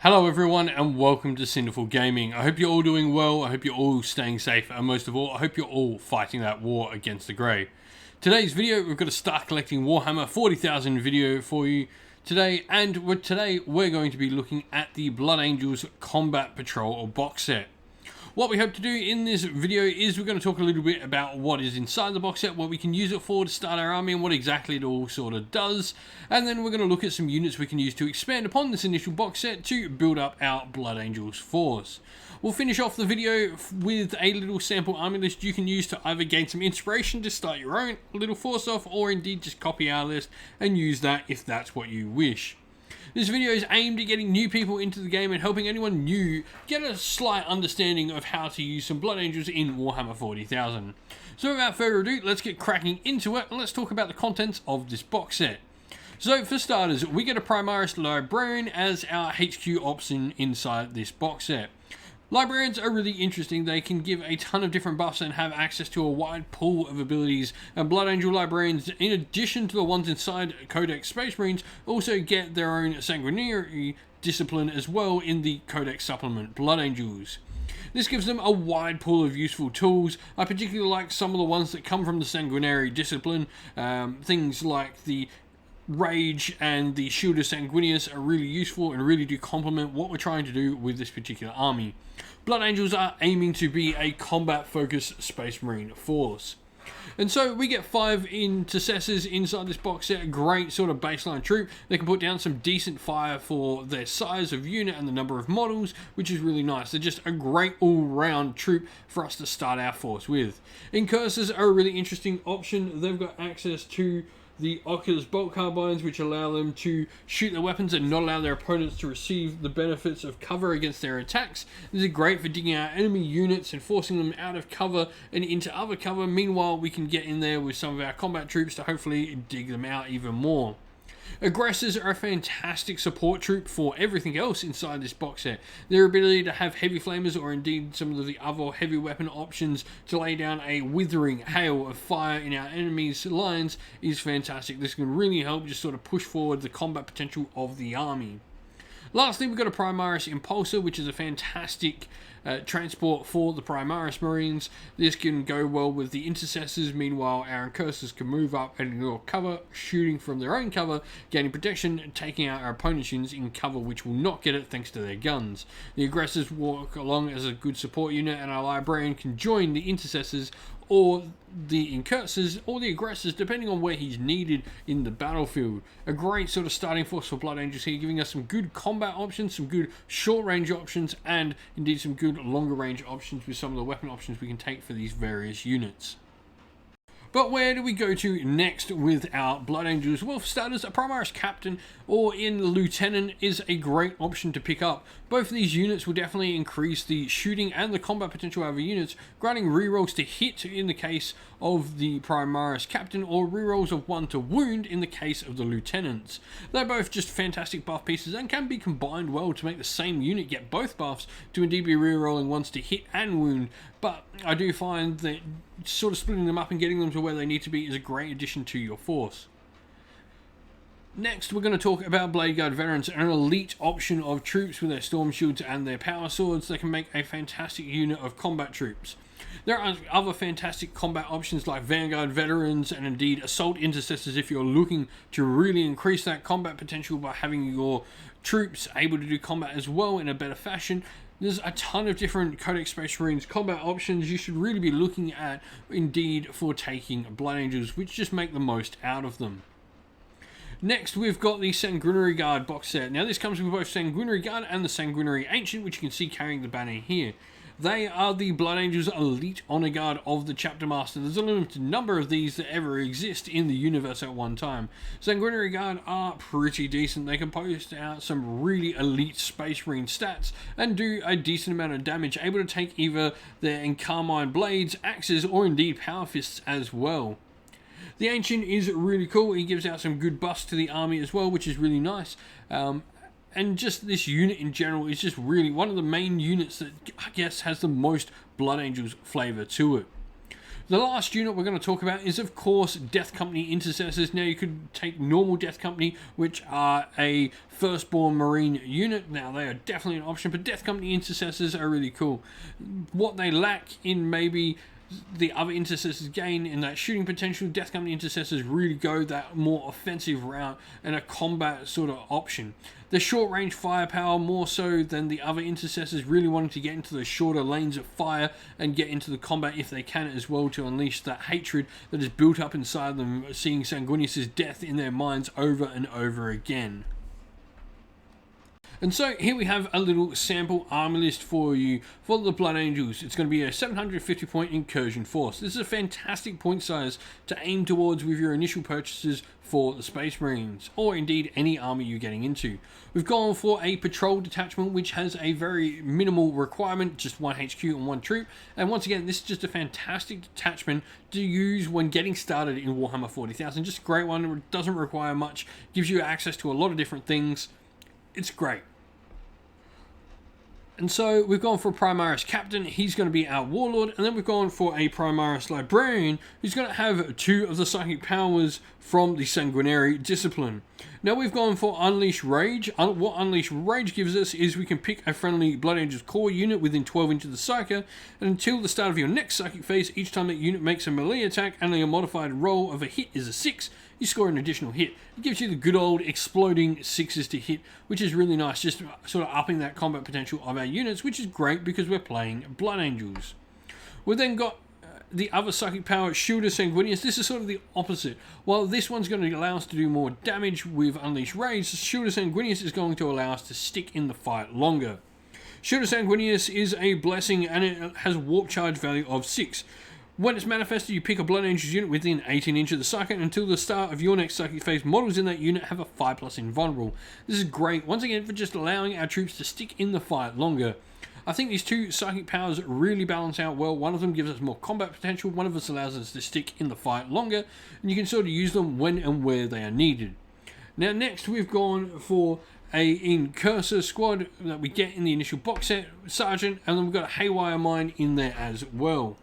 Hello everyone and welcome to Cinderful Gaming. I hope you're all doing well, I hope you're all staying safe, and most of all, I hope you're all fighting that war against the grey. Today's video, we've got a Start Collecting Warhammer 40,000 video for you today, and today we're going to be looking at the Blood Angels Combat Patrol box set. What we hope to do in this video is we're going to talk a little bit about what is inside the box set, what we can use it for to start our army, and what exactly it all sort of does. And then we're going to look at some units we can use to expand upon this initial box set to build up our Blood Angels force. We'll finish off the video with a little sample army list you can use to either gain some inspiration to start your own little force off, or indeed just copy our list and use that if that's what you wish. This video is aimed at getting new people into the game and helping anyone new get a slight understanding of how to use some Blood Angels in Warhammer 40,000. So without further ado, let's get cracking into it and let's talk about the contents of this box set. So for starters, we get a Primaris Librarian as our HQ option inside this box set. Librarians are really interesting. They can give a ton of different buffs and have access to a wide pool of abilities, and Blood Angel Librarians, in addition to the ones inside Codex Space Marines, also get their own sanguinary discipline as well in the Codex supplement Blood Angels. This gives them a wide pool of useful tools. I particularly like some of the ones that come from the sanguinary discipline, things like the Rage and the Shield of Sanguinius are really useful and really do complement what we're trying to do with this particular army. Blood Angels are aiming to be a combat-focused Space Marine force. And so we get 5 intercessors inside this box set, a great sort of baseline troop. They can put down some decent fire for their size of unit and the number of models, which is really nice. They're just a great all-round troop for us to start our force with. Incursors are a really interesting option. They've got access to the Oculus bolt carbines, which allow them to shoot their weapons and not allow their opponents to receive the benefits of cover against their attacks. This is great for digging out enemy units and forcing them out of cover and into other cover. Meanwhile, we can get in there with some of our combat troops to hopefully dig them out even more. Aggressors are a fantastic support troop for everything else inside this box set. Their ability to have heavy flamers, or indeed some of the other heavy weapon options to lay down a withering hail of fire in our enemies' lines, is fantastic. This can really help just sort of push forward the combat potential of the army. Lastly, we've got a Primaris Impulsor, which is a fantastic transport for the Primaris Marines. This can go well with the Intercessors. Meanwhile, our Incursors can move up and ignore cover, shooting from their own cover, gaining protection, and taking out our opponent's units in cover, which will not get it thanks to their guns. The Aggressors walk along as a good support unit, and our Librarian can join the Intercessors or the Incursors or the Aggressors, depending on where he's needed in the battlefield. A great sort of starting force for Blood Angels here, giving us some good combat options, some good short range options, and indeed some good longer range options with some of the weapon options we can take for these various units. But where do we go to next with our Blood Angels? Well, for starters, a Primaris Captain or in Lieutenant is a great option to pick up. Both of these units will definitely increase the shooting and the combat potential of our units, granting rerolls to hit in the case of the Primaris Captain, or rerolls of 1 to wound in the case of the Lieutenants. They're both just fantastic buff pieces and can be combined well to make the same unit get both buffs, to indeed be rerolling ones to hit and wound. But I do find that sort of splitting them up and getting them to where they need to be is a great addition to your force. Next, we're going to talk about Blade Guard Veterans, an elite option of troops with their Storm Shields and their Power Swords. They can make a fantastic unit of combat troops. There are other fantastic combat options like Vanguard Veterans and indeed Assault Intercessors if you're looking to really increase that combat potential by having your troops able to do combat as well in a better fashion. There's a ton of different Codex Space Marines combat options you should really be looking at indeed for taking Blood Angels, which just make the most out of them. Next, we've got the Sanguinary Guard box set. Now, this comes with both Sanguinary Guard and the Sanguinary Ancient, which you can see carrying the banner here. They are the Blood Angels Elite Honor Guard of the Chapter Master. There's a limited number of these that ever exist in the universe at one time. Sanguinary Guard are pretty decent. They can post out some really elite Space Marine stats and do a decent amount of damage, able to take either their Encarmine Blades, Axes, or indeed Power Fists as well. The Ancient is really cool. He gives out some good buffs to the army as well, which is really nice. And just this unit in general is just really one of the main units that I guess has the most Blood Angels flavor to it. The last unit we're going to talk about is, of course, Death Company Intercessors. Now, you could take normal Death Company, which are a Firstborn Marine unit. Now, they are definitely an option, but Death Company Intercessors are really cool. What they lack in maybe the other Intercessors gain in that shooting potential, Death Company Intercessors really go that more offensive route and a combat sort of option. The short range firepower more so than the other Intercessors, really wanting to get into the shorter lanes of fire and get into the combat if they can as well, to unleash that hatred that is built up inside them, seeing Sanguinius' death in their minds over and over again. And so here we have a little sample army list for you for the Blood Angels. It's going to be a 750 point incursion force. This is a fantastic point size to aim towards with your initial purchases for the Space Marines, or indeed any army you're getting into. We've gone for a patrol detachment, which has a very minimal requirement, just 1 HQ and 1 troop. And once again, this is just a fantastic detachment to use when getting started in Warhammer 40,000. Just a great one. It doesn't require much, gives you access to a lot of different things. It's great. And so we've gone for a Primaris Captain. He's going to be our Warlord. And then we've gone for a Primaris Librarian, who's going to have 2 of the psychic powers from the Sanguinary discipline. Now we've gone for Unleash Rage. What Unleash Rage gives us is we can pick a friendly Blood Angels core unit within 12 inches of the Psyker, and until the start of your next psychic phase, each time that unit makes a melee attack and a modified roll of a hit is a 6, you score an additional hit. It gives you the good old exploding 6s to hit, which is really nice, just sort of upping that combat potential of our units, which is great because we're playing Blood Angels. We've then got the other psychic power, Shielder Sanguinius. This is sort of the opposite. While this one's going to allow us to do more damage with Unleash Rage, Shielder Sanguinius is going to allow us to stick in the fight longer. Shielder Sanguinius is a blessing and it has warp charge value of 6. When it's manifested, you pick a Blood Angels unit within 18 inches of the Psychic, and until the start of your next Psychic phase, models in that unit have a 5+ invulnerable. This is great, once again, for just allowing our troops to stick in the fight longer. I think these 2 psychic powers really balance out well. One of them gives us more combat potential, one of us allows us to stick in the fight longer, and you can sort of use them when and where they are needed. Now next we've gone for a Incursor squad that we get in the initial box set, Sergeant, and then we've got a Haywire Mine in there as well.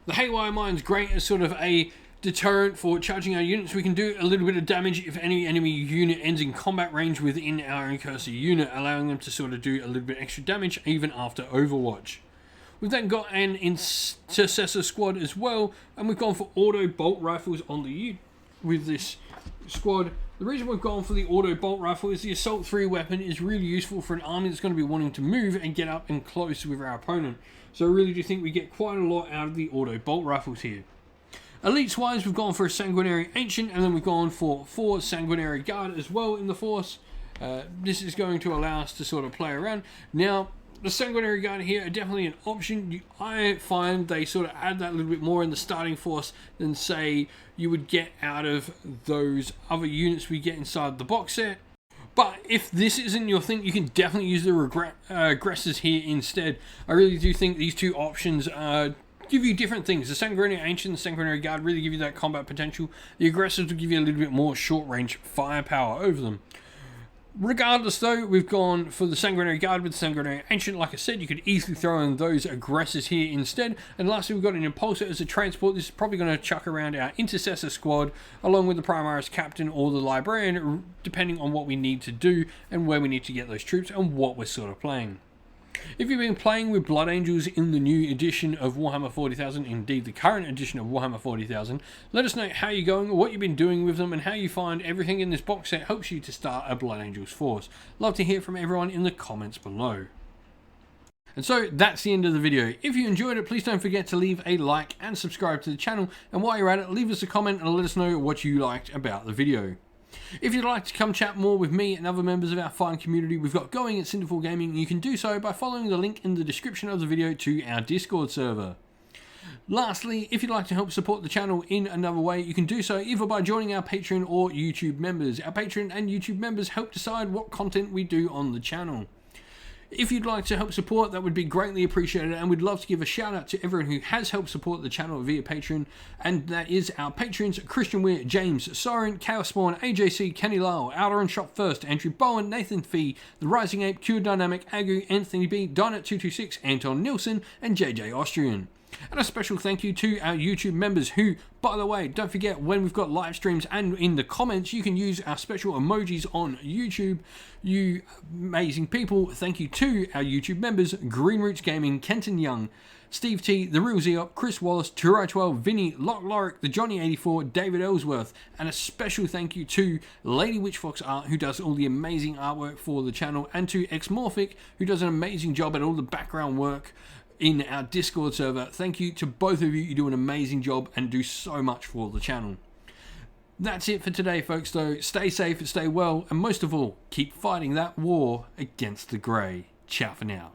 The Haywire Mine's great as sort of a deterrent for charging our units. We can do a little bit of damage if any enemy unit ends in combat range within our Incursor unit, allowing them to sort of do a little bit extra damage even after Overwatch. We've then got an Intercessor squad as well, and we've gone for auto bolt rifles on the with this squad. The reason we've gone for the auto bolt rifle is the Assault 3 weapon is really useful for an army that's going to be wanting to move and get up and close with our opponent. So I really do think we get quite a lot out of the auto bolt rifles here. Elites wise, we've gone for a Sanguinary Ancient, and then we've gone for 4 Sanguinary Guard as well in the force. This is going to allow us to sort of play around. Now, the Sanguinary Guard here are definitely an option. I find they sort of add that little bit more in the starting force than, say, you would get out of those other units we get inside the box set. But if this isn't your thing, you can definitely use the aggressors here instead. I really do think these 2 options give you different things. The Sanguinary Ancient and the Sanguinary Guard really give you that combat potential. The aggressors will give you a little bit more short-range firepower over them. Regardless though, we've gone for the Sanguinary Guard with the Sanguinary Ancient. Like I said, you could easily throw in those aggressors here instead. And lastly, we've got an Impulsor as a transport. This is probably going to chuck around our Intercessor squad along with the Primaris Captain or the Librarian, depending on what we need to do and where we need to get those troops and what we're sort of playing. If you've been playing with Blood Angels in the new edition of Warhammer 40,000, indeed the current edition of Warhammer 40,000, let us know how you're going, what you've been doing with them, and how you find everything in this box set helps you to start a Blood Angels force. Love to hear from everyone in the comments below. And so that's the end of the video. If you enjoyed it, please don't forget to leave a like and subscribe to the channel, and while you're at it, leave us a comment and let us know what you liked about the video. If you'd like to come chat more with me and other members of our fine community we've got going at Cinderful Gaming, you can do so by following the link in the description of the video to our Discord server. Lastly, if you'd like to help support the channel in another way, you can do so either by joining our Patreon or YouTube members. Our Patreon and YouTube members help decide what content we do on the channel. If you'd like to help support, that would be greatly appreciated, and we'd love to give a shout out to everyone who has helped support the channel via Patreon, and that is our patrons: Christian Weir, James, Soren, Chaos Spawn, AJC, Kenny Lyle, Outer and Shop First, Andrew Bowen, Nathan Fee, The Rising Ape, Q Dynamic, Agu, Anthony B, Dynet226, Anton Nilsson, and JJ Austrian. And a special thank you to our YouTube members who, by the way, don't forget when we've got live streams and in the comments, you can use our special emojis on YouTube. You amazing people. Thank you to our YouTube members, Green Roots Gaming, Kenton Young, Steve T, The Real Zeop, Chris Wallace, Turai12, Vinny, Lock Lorick, The Johnny84, David Ellsworth, and a special thank you to Lady Witchfox Art, who does all the amazing artwork for the channel, and to Xmorphic, who does an amazing job at all the background work in our Discord server. Thank you to both of you. You do an amazing job and do so much for the channel. That's it for today, folks, though. Stay safe and stay well, and most of all, keep fighting that war against the grey. Ciao for now.